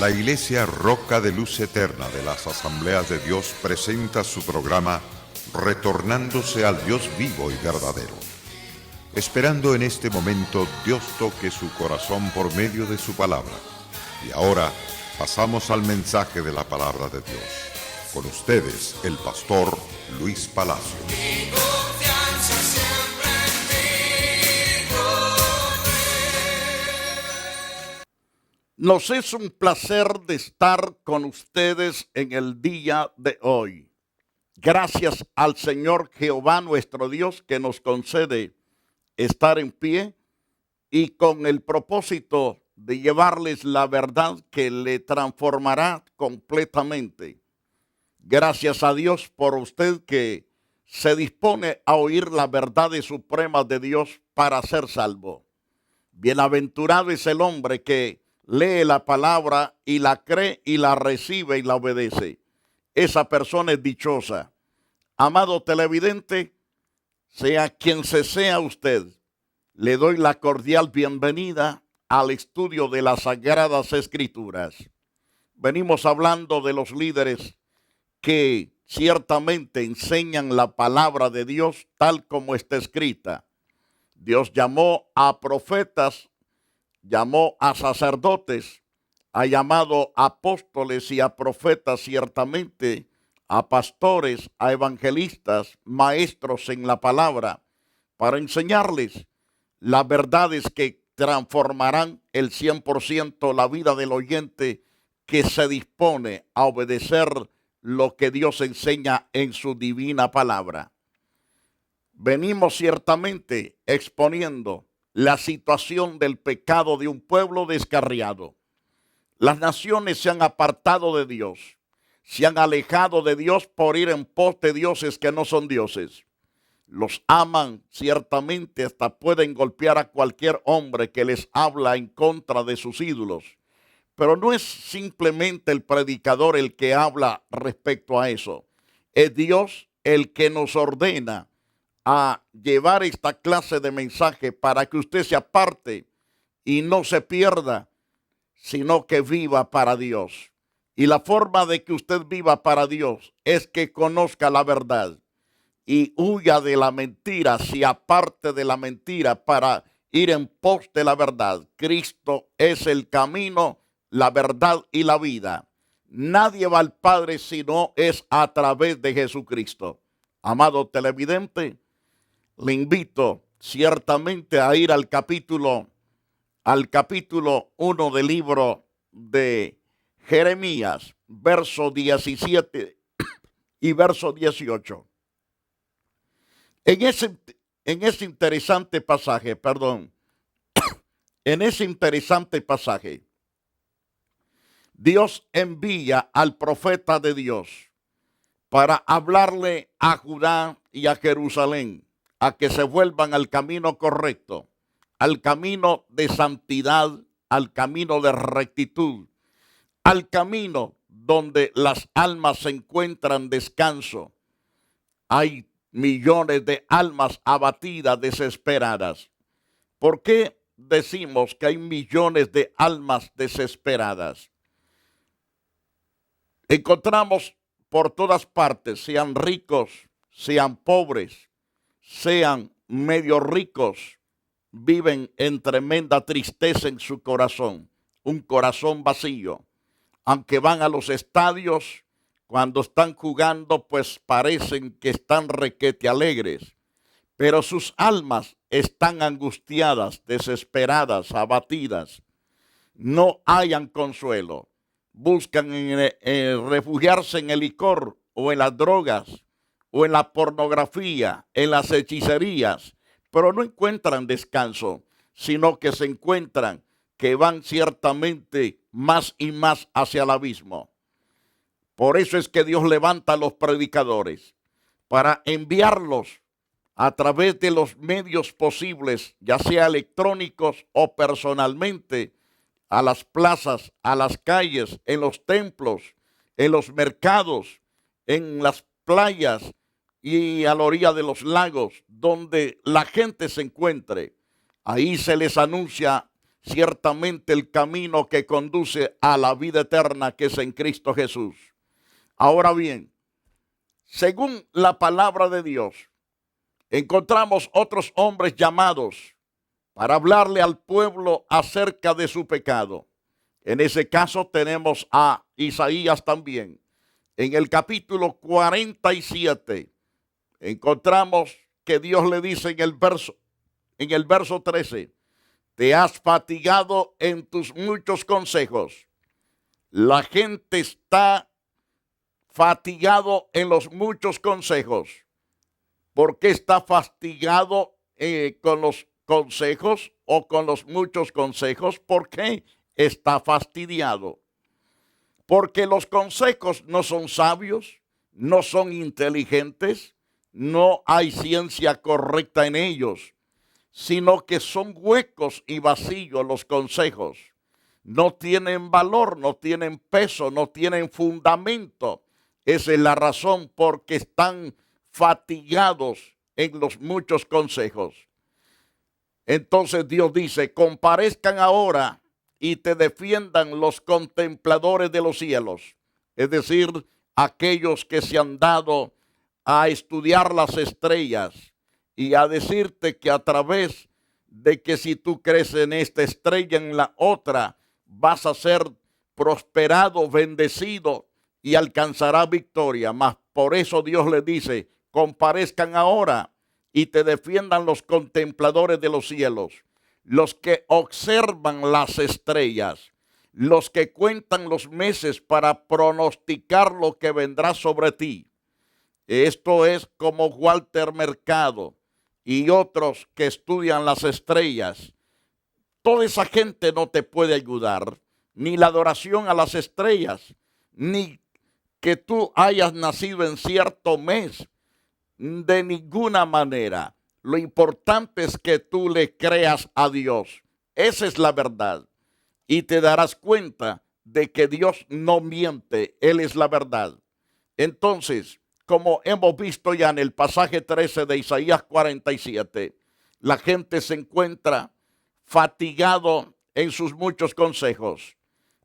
La Iglesia Roca de Luz Eterna de las Asambleas de Dios presenta su programa Retornándose al Dios vivo y verdadero. Esperando en este momento Dios toque su corazón por medio de su palabra. Y ahora pasamos al mensaje de la palabra de Dios. Con ustedes, el pastor Luis Palacio. Nos es un placer de estar con ustedes en el día de hoy. Gracias al Señor Jehová nuestro Dios que nos concede estar en pie y con el propósito de llevarles la verdad que le transformará completamente. Gracias a Dios por usted que se dispone a oír la verdad suprema de Dios para ser salvo. Bienaventurado es el hombre que lee la palabra y la cree y la recibe y la obedece. Esa persona es dichosa. Amado televidente, sea quien sea usted, le doy la cordial bienvenida al estudio de las Sagradas Escrituras. Venimos hablando de los líderes que ciertamente enseñan la palabra de Dios tal como está escrita. Dios llamó a profetas, llamó a sacerdotes, ha llamado a apóstoles y a profetas ciertamente, a pastores, a evangelistas, maestros en la palabra, para enseñarles las verdades que transformarán el 100% la vida del oyente que se dispone a obedecer lo que Dios enseña en su divina palabra. Venimos ciertamente exponiendo la situación del pecado de un pueblo descarriado. Las naciones se han apartado de Dios, se han alejado de Dios por ir en pos de dioses que no son dioses. Los aman ciertamente, hasta pueden golpear a cualquier hombre que les habla en contra de sus ídolos. Pero no es simplemente el predicador el que habla respecto a eso. Es Dios el que nos ordena a llevar esta clase de mensaje para que usted se aparte y no se pierda, sino que viva para Dios. Y la forma de que usted viva para Dios es que conozca la verdad y huya de la mentira, se aparte de la mentira para ir en pos de la verdad. Cristo es el camino, la verdad y la vida. Nadie va al Padre si no es a través de Jesucristo. Amado televidente, le invito ciertamente a ir al capítulo 1 del libro de Jeremías, verso 17 y verso 18. En ese interesante pasaje, Dios envía al profeta de Dios para hablarle a Judá y a Jerusalén a que se vuelvan al camino correcto, al camino de santidad, al camino de rectitud, al camino donde las almas se encuentran descanso. Hay millones de almas abatidas, desesperadas. ¿Por qué decimos que hay millones de almas desesperadas? Encontramos por todas partes, sean ricos, sean pobres, sean medio ricos, viven en tremenda tristeza en su corazón, un corazón vacío. Aunque van a los estadios, cuando están jugando, pues parecen que están requete alegres, pero sus almas están angustiadas, desesperadas, abatidas. No hayan consuelo. Buscan refugiarse en el licor o en las drogas o en la pornografía, en las hechicerías, pero no encuentran descanso, sino que se encuentran que van ciertamente más y más hacia el abismo. Por eso es que Dios levanta a los predicadores para enviarlos a través de los medios posibles, ya sea electrónicos o personalmente, a las plazas, a las calles, en los templos, en los mercados, en las playas y a la orilla de los lagos, donde la gente se encuentre. Ahí se les anuncia ciertamente el camino que conduce a la vida eterna que es en Cristo Jesús. Ahora bien, según la palabra de Dios, encontramos otros hombres llamados para hablarle al pueblo acerca de su pecado. En ese caso tenemos a Isaías también. En el capítulo 47 encontramos que Dios le dice en el verso 13, te has fatigado en tus muchos consejos. La gente está fatigado en los muchos consejos. ¿Por qué está fatigado con los consejos o con los muchos consejos? ¿Por qué está fastidiado? Porque los consejos no son sabios, no son inteligentes, no hay ciencia correcta en ellos, sino que son huecos y vacíos los consejos. No tienen valor, no tienen peso, no tienen fundamento. Esa es la razón por que están fatigados en los muchos consejos. Entonces Dios dice, comparezcan ahora y te defiendan los contempladores de los cielos. Es decir, aquellos que se han dado a estudiar las estrellas y a decirte que a través de que si tú crees en esta estrella, en la otra, vas a ser prosperado, bendecido y alcanzarás victoria. Mas por eso Dios le dice, comparezcan ahora y te defiendan los contempladores de los cielos, los que observan las estrellas, los que cuentan los meses para pronosticar lo que vendrá sobre ti. Esto es como Walter Mercado y otros que estudian las estrellas. Toda esa gente no te puede ayudar, ni la adoración a las estrellas, ni que tú hayas nacido en cierto mes, de ninguna manera. Lo importante es que tú le creas a Dios. Esa es la verdad. Y te darás cuenta de que Dios no miente, Él es la verdad. Entonces, como hemos visto ya en el pasaje 13 de Isaías 47, la gente se encuentra fatigado en sus muchos consejos,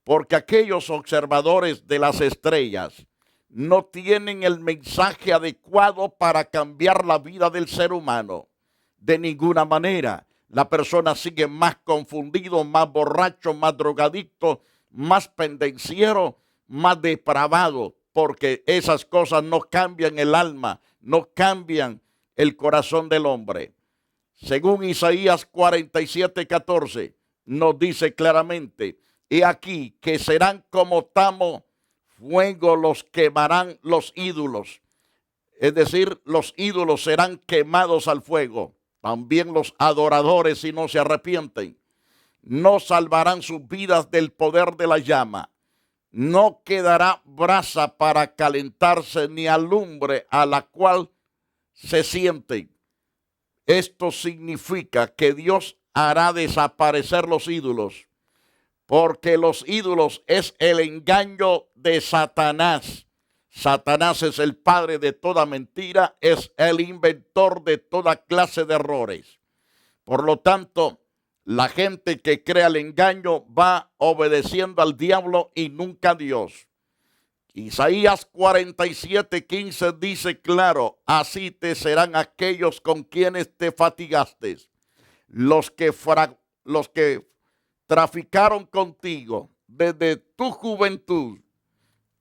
porque aquellos observadores de las estrellas no tienen el mensaje adecuado para cambiar la vida del ser humano. De ninguna manera. La persona sigue más confundido, más borracho, más drogadicto, más pendenciero, más depravado, porque esas cosas no cambian el alma, no cambian el corazón del hombre. Según Isaías 47:14, nos dice claramente, he aquí que serán como tamo, fuego los quemarán los ídolos. Es decir, los ídolos serán quemados al fuego. También los adoradores, si no se arrepienten, no salvarán sus vidas del poder de la llama. No quedará brasa para calentarse, ni alumbre a la cual se sienten. Esto significa que Dios hará desaparecer los ídolos, porque los ídolos es el engaño de Satanás. Satanás es el padre de toda mentira, es el inventor de toda clase de errores. Por lo tanto, la gente que crea el engaño va obedeciendo al diablo y nunca a Dios. Isaías 47:15 dice claro, así te serán aquellos con quienes te fatigaste, los que traficaron contigo desde tu juventud.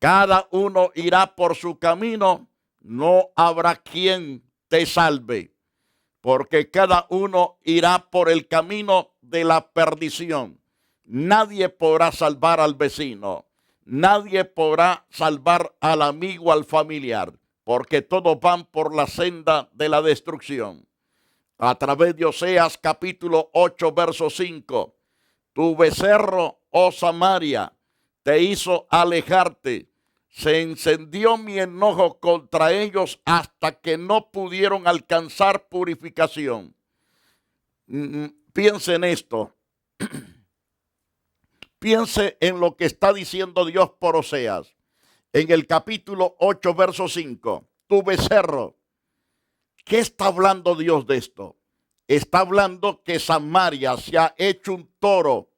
Cada uno irá por su camino, no habrá quien te salve, porque cada uno irá por el camino de la perdición. Nadie podrá salvar al vecino, nadie podrá salvar al amigo, al familiar, porque todos van por la senda de la destrucción. A través de Oseas capítulo 8, verso 5, tu becerro, oh Samaria, te hizo alejarte. Se encendió mi enojo contra ellos hasta que no pudieron alcanzar purificación. Piense en esto. Piense en lo que está diciendo Dios por Oseas. En el capítulo 8, verso 5. Tu becerro. ¿Qué está hablando Dios de esto? está hablando que Samaria se ha hecho un toro.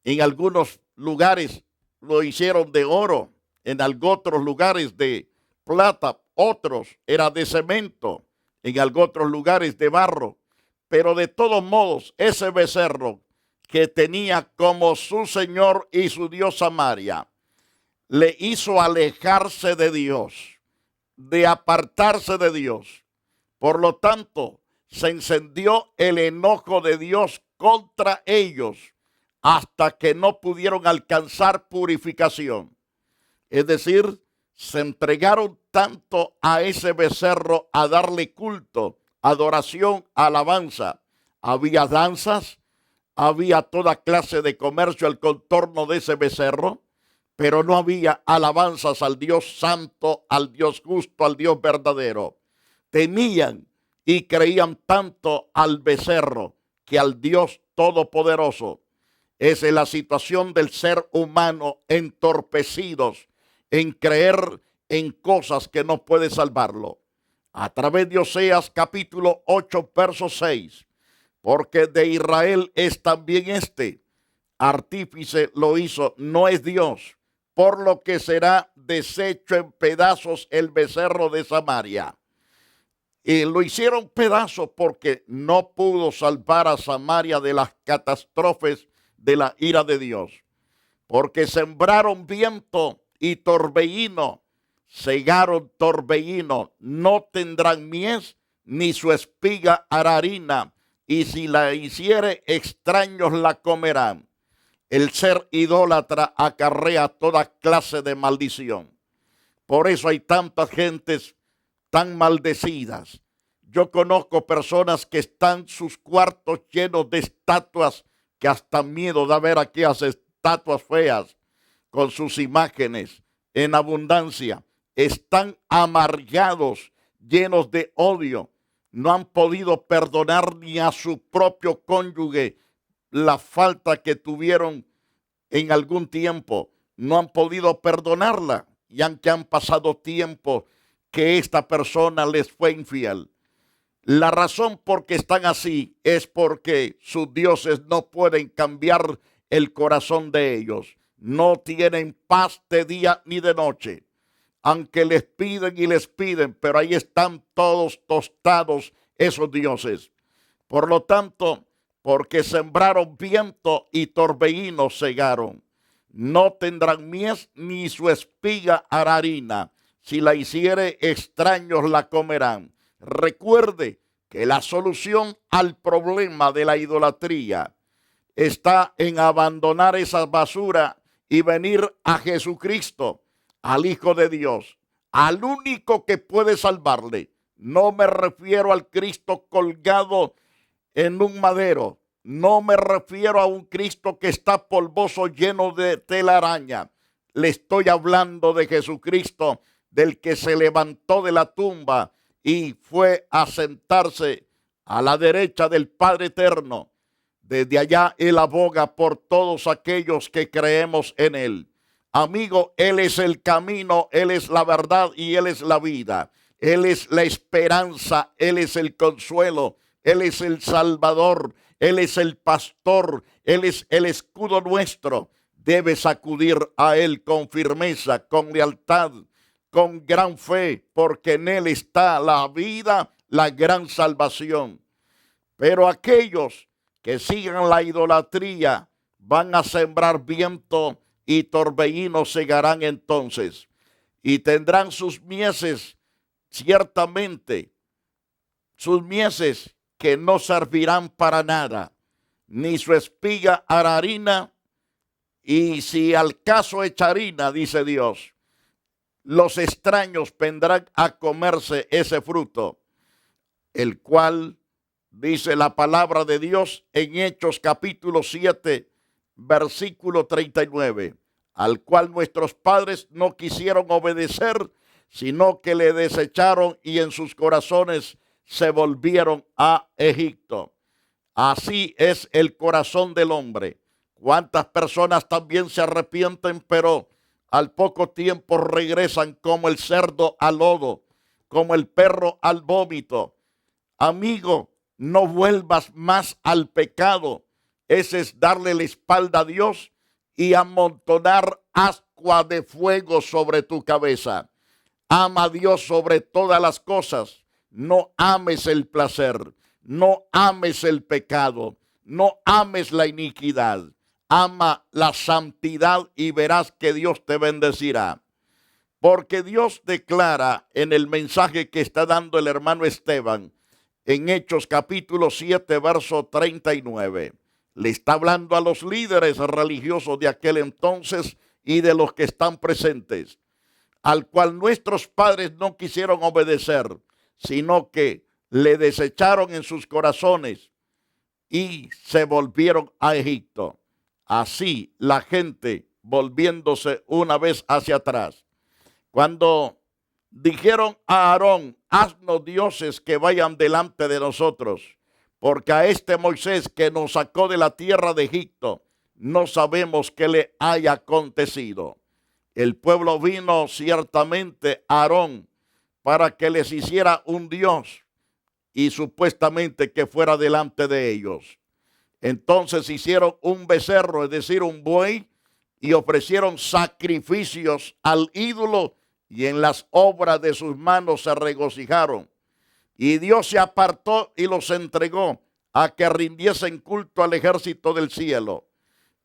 En algunos lugares lo hicieron de oro, en otros lugares de plata, otros era de cemento, en otros lugares de barro. Pero de todos modos, ese becerro que tenía como su señor y su Dios Samaria, le hizo alejarse de Dios, de apartarse de Dios. Por lo tanto, se encendió el enojo de Dios contra ellos hasta que no pudieron alcanzar purificación. Es decir, se entregaron tanto a ese becerro a darle culto, adoración, alabanza. Había danzas, había toda clase de comercio al contorno de ese becerro, pero no había alabanzas al Dios santo, al Dios justo, al Dios verdadero. Temían y creían tanto al becerro que al Dios todopoderoso. Esa es la situación del ser humano, entorpecidos en creer en cosas que no puede salvarlo. A través de Oseas capítulo 8, verso 6. Porque de Israel es también artífice lo hizo, no es Dios, por lo que será deshecho en pedazos el becerro de Samaria. Y lo hicieron pedazos porque no pudo salvar a Samaria de las catástrofes de la ira de Dios. Porque sembraron viento y torbellino, segaron torbellino, no tendrán mies, ni su espiga hará harina, y si la hiciere, extraños la comerán. El ser idólatra acarrea toda clase de maldición. Por eso hay tantas gentes tan maldecidas. Yo conozco personas que están sus cuartos llenos de estatuas, que hasta miedo da ver aquellas estatuas feas con sus imágenes en abundancia. Están amargados, llenos de odio. No han podido perdonar ni a su propio cónyuge la falta que tuvieron en algún tiempo. No han podido perdonarla, y aunque han pasado tiempo que esta persona les fue infiel. La razón por que están así es porque sus dioses no pueden cambiar el corazón de ellos. No tienen paz de día ni de noche. Aunque les piden y les piden, pero ahí están todos tostados esos dioses. Por lo tanto, porque sembraron viento y torbellino segaron. No tendrán mies ni su espiga hará harina. Si la hiciere, extraños la comerán. Recuerde que la solución al problema de la idolatría está en abandonar esa basura y venir a Jesucristo, al Hijo de Dios, al único que puede salvarle. No me refiero al Cristo colgado en un madero. No me refiero a un Cristo que está polvoso, lleno de telaraña. Le estoy hablando de Jesucristo, del que se levantó de la tumba y fue a sentarse a la derecha del Padre Eterno. Desde allá Él aboga por todos aquellos que creemos en Él. Amigo, Él es el camino, Él es la verdad y Él es la vida. Él es la esperanza, Él es el consuelo, Él es el Salvador, Él es el pastor, Él es el escudo nuestro. Debes acudir a Él con firmeza, con lealtad, con gran fe, porque en Él está la vida, la gran salvación. Pero aquellos que sigan la idolatría van a sembrar viento y torbellino segarán entonces, y tendrán sus mieses, ciertamente, sus mieses que no servirán para nada, ni su espiga hará harina, y si al caso echa harina, dice Dios, los extraños vendrán a comerse ese fruto, el cual, dice la palabra de Dios en Hechos capítulo 7, versículo 39, al cual nuestros padres no quisieron obedecer, sino que le desecharon y en sus corazones se volvieron a Egipto. Así es el corazón del hombre. ¿Cuántas personas también se arrepienten, pero al poco tiempo regresan como el cerdo al lodo, como el perro al vómito? Amigo, no vuelvas más al pecado. Ese es darle la espalda a Dios y amontonar ascua de fuego sobre tu cabeza. Ama a Dios sobre todas las cosas. No ames el placer, no ames el pecado, no ames la iniquidad. Ama la santidad y verás que Dios te bendecirá. Porque Dios declara en el mensaje que está dando el hermano Esteban, en Hechos capítulo 7, verso 39. Le está hablando a los líderes religiosos de aquel entonces y de los que están presentes, al cual nuestros padres no quisieron obedecer, sino que le desecharon en sus corazones y se volvieron a Egipto. Así la gente volviéndose una vez hacia atrás. Cuando dijeron a Aarón, haznos dioses que vayan delante de nosotros, porque a este Moisés que nos sacó de la tierra de Egipto, no sabemos qué le haya acontecido. El pueblo vino ciertamente a Aarón para que les hiciera un dios y supuestamente que fuera delante de ellos. Entonces hicieron un becerro, es decir, un buey, y ofrecieron sacrificios al ídolo y en las obras de sus manos se regocijaron. Y Dios se apartó y los entregó a que rindiesen culto al ejército del cielo,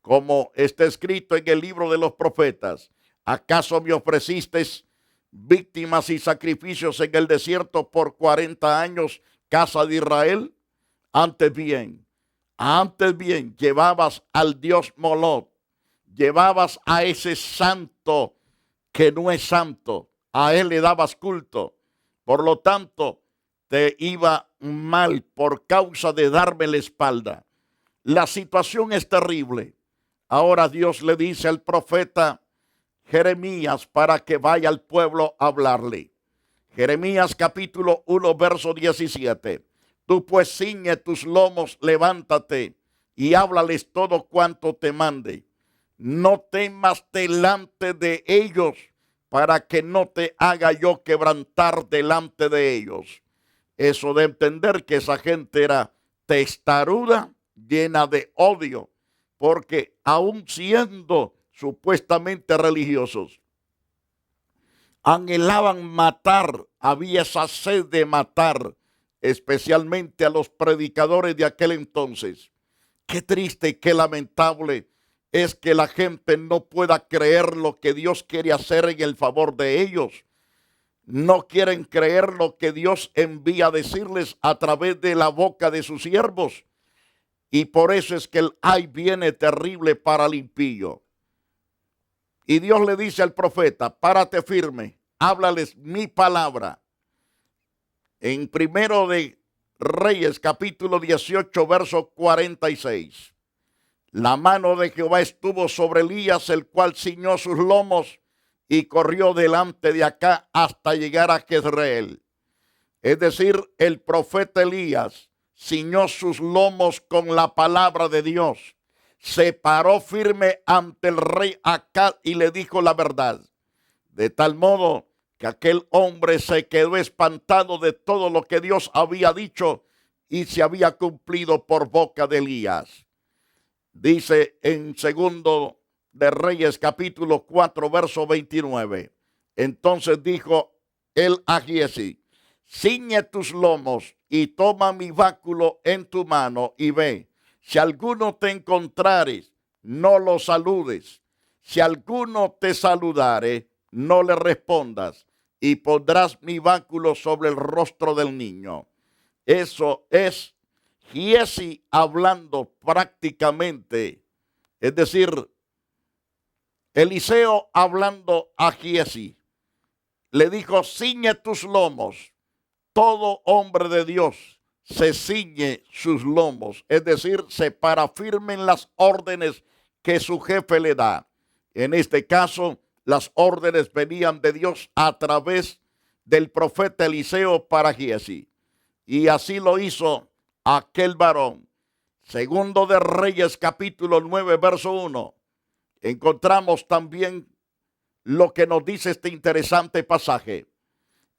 como está escrito en el libro de los profetas. ¿Acaso me ofrecisteis víctimas y sacrificios en el desierto por 40 años, casa de Israel? Antes bien, llevabas al Dios Moloch, llevabas a ese santo que no es santo, a él le dabas culto. Por lo tanto, te iba mal por causa de darme la espalda. La situación es terrible. Ahora Dios le dice al profeta Jeremías para que vaya al pueblo a hablarle. Jeremías capítulo 1, verso 17. Tú pues ciñe tus lomos, levántate y háblales todo cuanto te mande. No temas delante de ellos, para que no te haga yo quebrantar delante de ellos. Eso de entender que esa gente era testaruda, llena de odio, porque aun siendo supuestamente religiosos, anhelaban matar, había esa sed de matar, especialmente a los predicadores de aquel entonces. Qué triste y qué lamentable es que la gente no pueda creer lo que Dios quiere hacer en el favor de ellos. No quieren creer lo que Dios envía a decirles a través de la boca de sus siervos. Y por eso es que el ay viene terrible para el impío. Y Dios le dice al profeta, párate firme, háblales mi palabra. En Primero de Reyes, capítulo 18, verso 46. La mano de Jehová estuvo sobre Elías, el cual ciñó sus lomos y corrió delante de acá hasta llegar a Jezreel. Es decir, el profeta Elías ciñó sus lomos con la palabra de Dios. Se paró firme ante el rey Acab y le dijo la verdad. De tal modo que aquel hombre se quedó espantado de todo lo que Dios había dicho y se había cumplido por boca de Elías. Dice en Segundo de Reyes capítulo 4 verso 29. Entonces dijo él a Giezi, ciñe tus lomos y toma mi báculo en tu mano y ve. Si alguno te encontrares, no lo saludes. Si alguno te saludare, no le respondas. Y pondrás mi báculo sobre el rostro del niño. Eso es Giezi hablando prácticamente, es decir, Eliseo hablando a Giezi, le dijo, ciñe tus lomos. Todo hombre de Dios se ciñe sus lomos, es decir, se para firme en las órdenes que su jefe le da. En este caso, las órdenes venían de Dios a través del profeta Eliseo para Giezi. Y así lo hizo aquel varón. Segundo de Reyes capítulo 9 verso 1. Encontramos también lo que nos dice este interesante pasaje.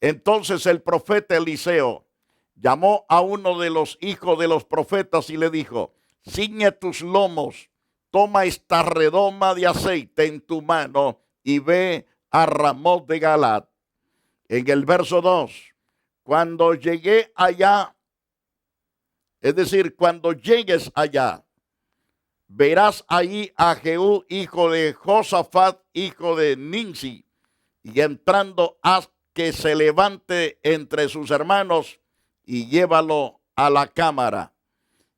Entonces el profeta Eliseo llamó a uno de los hijos de los profetas y le dijo: ciñe tus lomos, toma esta redoma de aceite en tu mano y ve a Ramot de Galaad. En el verso 2, cuando llegué allá, es decir, cuando llegues allá, verás ahí a Jehú, hijo de Josafat, hijo de Ninsi, y entrando haz que se levante entre sus hermanos y llévalo a la cámara.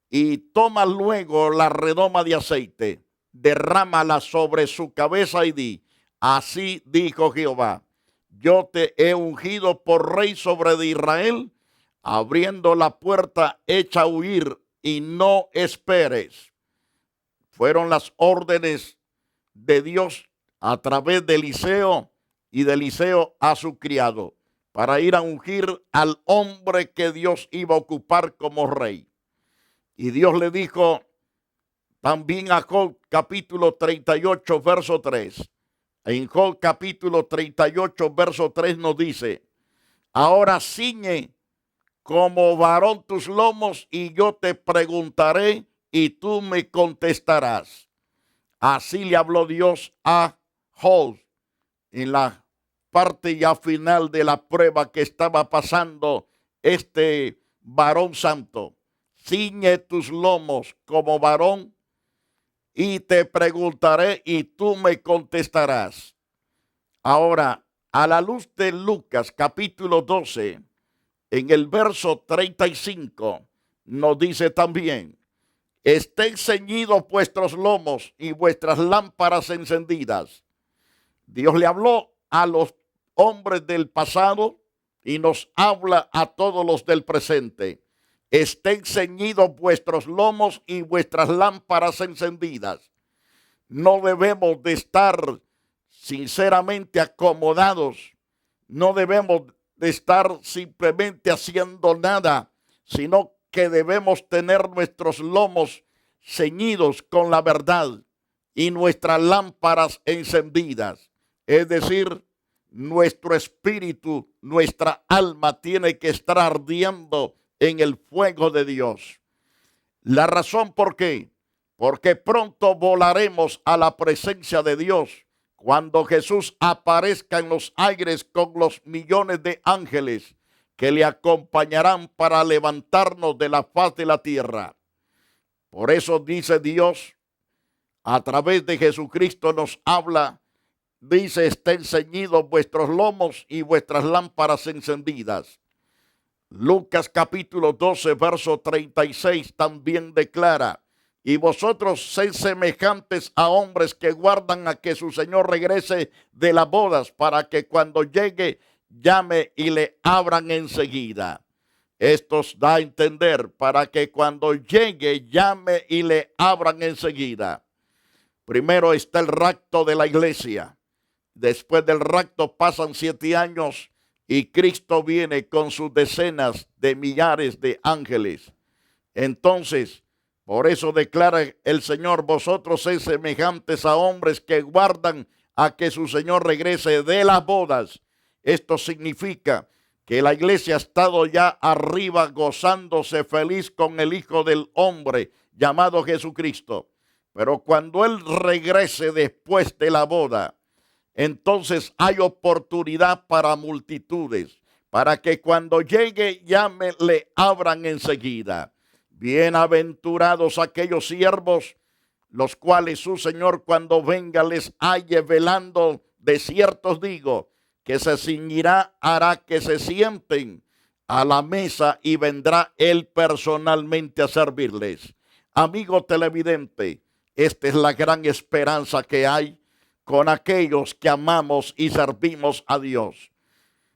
Y toma luego la redoma de aceite, derrámala sobre su cabeza y di: así dijo Jehová, yo te he ungido por rey sobre de Israel, abriendo la puerta echa a huir y no esperes. Fueron las órdenes de Dios a través de Eliseo y de Eliseo a su criado para ir a ungir al hombre que Dios iba a ocupar como rey. Y Dios le dijo también a Job capítulo 38 verso 3. En Job capítulo 38 verso 3 nos dice: ahora ciñe como varón tus lomos y yo te preguntaré y tú me contestarás. Así le habló Dios a Job en la parte ya final de la prueba que estaba pasando este varón santo. Ciñe tus lomos como varón y te preguntaré y tú me contestarás. Ahora, a la luz de Lucas capítulo 12, en el verso 35, nos dice también: estén ceñidos vuestros lomos y vuestras lámparas encendidas. Dios le habló a los hombres del pasado y nos habla a todos los del presente. Estén ceñidos vuestros lomos y vuestras lámparas encendidas. No debemos de estar sinceramente acomodados. No debemos de estar simplemente haciendo nada, sino que debemos tener nuestros lomos ceñidos con la verdad y nuestras lámparas encendidas. Es decir, nuestro espíritu, nuestra alma tiene que estar ardiendo en el fuego de Dios. La razón por qué, porque pronto volaremos a la presencia de Dios cuando Jesús aparezca en los aires con los millones de ángeles que le acompañarán para levantarnos de la faz de la tierra. Por eso dice Dios, a través de Jesucristo nos habla, dice: estén ceñidos vuestros lomos y vuestras lámparas encendidas. Lucas capítulo 12, verso 36 también declara: y vosotros sed semejantes a hombres que guardan a que su Señor regrese de las bodas, para que cuando llegue llame y le abran enseguida. Esto da a entender, para que cuando llegue llame y le abran enseguida. Primero está el rapto de la iglesia. Después del rapto pasan 7 años y Cristo viene con sus decenas de millares de ángeles. Entonces, por eso declara el Señor: vosotros sois semejantes a hombres que guardan a que su Señor regrese de las bodas. Esto significa que la iglesia ha estado ya arriba gozándose feliz con el Hijo del Hombre llamado Jesucristo. Pero cuando Él regrese después de la boda, entonces hay oportunidad para multitudes, para que cuando llegue llame, le abran enseguida. Bienaventurados aquellos siervos, los cuales su Señor cuando venga les halle velando. De cierto os digo, que se ciñirá, hará que se sienten a la mesa y vendrá Él personalmente a servirles. Amigo televidente, esta es la gran esperanza que hay con aquellos que amamos y servimos a Dios.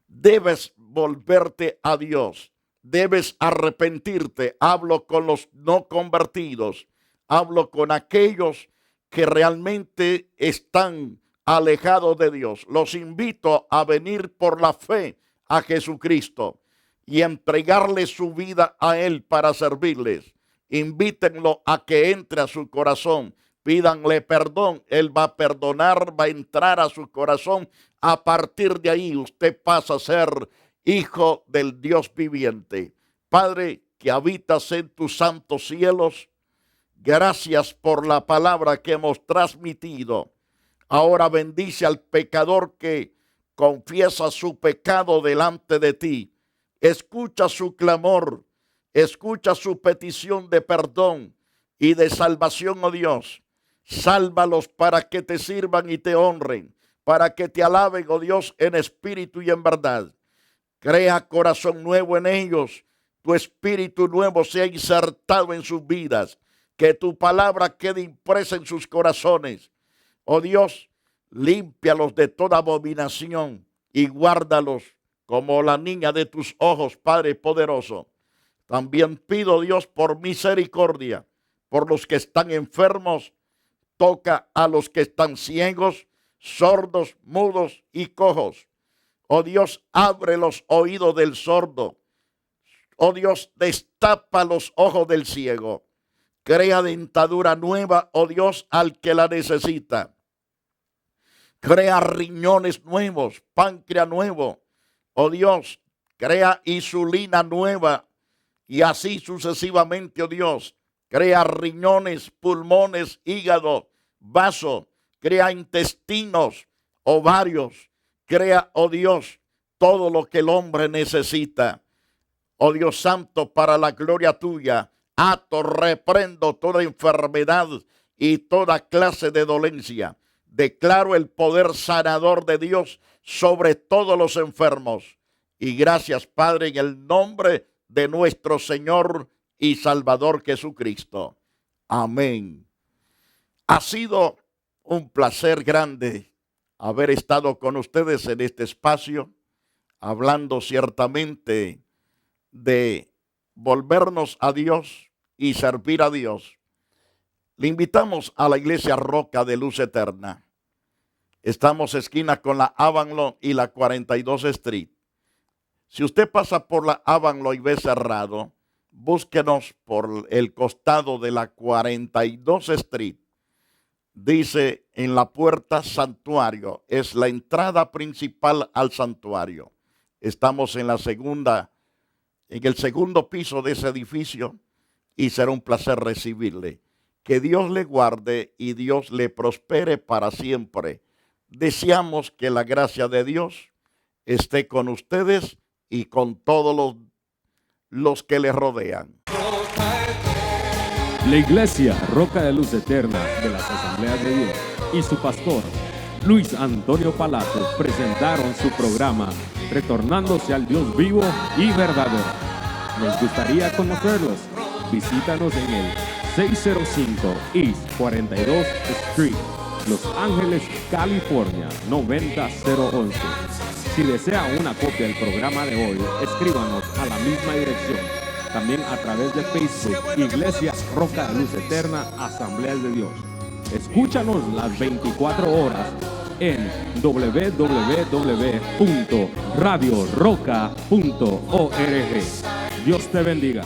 Debes volverte a Dios, debes arrepentirte. Hablo con los no convertidos, hablo con aquellos que realmente están alejados de Dios. Los invito a venir por la fe a Jesucristo y entregarle su vida a Él para servirles. Invítenlo a que entre a su corazón. Pídanle perdón, Él va a perdonar, va a entrar a su corazón. A partir de ahí usted pasa a ser hijo del Dios viviente. Padre, que habitas en tus santos cielos, gracias por la palabra que hemos transmitido. Ahora bendice al pecador que confiesa su pecado delante de ti. Escucha su clamor, escucha su petición de perdón y de salvación, oh Dios. Sálvalos para que te sirvan y te honren, para que te alaben, oh Dios, en espíritu y en verdad. Crea corazón nuevo en ellos, tu espíritu nuevo sea insertado en sus vidas, que tu palabra quede impresa en sus corazones. Oh Dios, límpialos de toda abominación y guárdalos como la niña de tus ojos, Padre poderoso. También pido, Dios, por misericordia, por los que están enfermos. Toca a los que están ciegos, sordos, mudos y cojos. Oh Dios, abre los oídos del sordo. Oh Dios, destapa los ojos del ciego. Crea dentadura nueva, oh Dios, al que la necesita. Crea riñones nuevos, páncreas nuevo. Oh Dios, crea insulina nueva y así sucesivamente, oh Dios. Crea riñones, pulmones, hígado, vaso. Crea intestinos, ovarios. Crea, oh Dios, todo lo que el hombre necesita. Oh Dios santo, para la gloria tuya, ato, reprendo toda enfermedad y toda clase de dolencia. Declaro el poder sanador de Dios sobre todos los enfermos. Y gracias, Padre, en el nombre de nuestro Señor y Salvador Jesucristo. Amén. Ha sido un placer grande haber estado con ustedes en este espacio, hablando ciertamente de volvernos a Dios y servir a Dios. Le invitamos a la iglesia Roca de Luz Eterna. Estamos esquina con la Avalon y la 42 Street. Si usted pasa por la Avalon y ve cerrado, búsquenos por el costado de la 42 Street. Dice en la puerta santuario, es la entrada principal al santuario. Estamos en el segundo piso de ese edificio y será un placer recibirle. Que Dios le guarde y Dios le prospere para siempre. Deseamos que la gracia de Dios esté con ustedes y con todos los que les rodean. La Iglesia Roca de Luz Eterna de las Asambleas de Dios y su pastor Luis Antonio Palacios presentaron su programa Retornándose al Dios vivo y verdadero. Nos gustaría conocerlos. Visítanos en el 605 East 42 Street, Los Ángeles, California 90011. Si desea una copia del programa de hoy, escríbanos a la misma dirección. También a través de Facebook, Iglesia Roca de Luz Eterna, Asambleas de Dios. Escúchanos las 24 horas en www.radioroca.org. Dios te bendiga.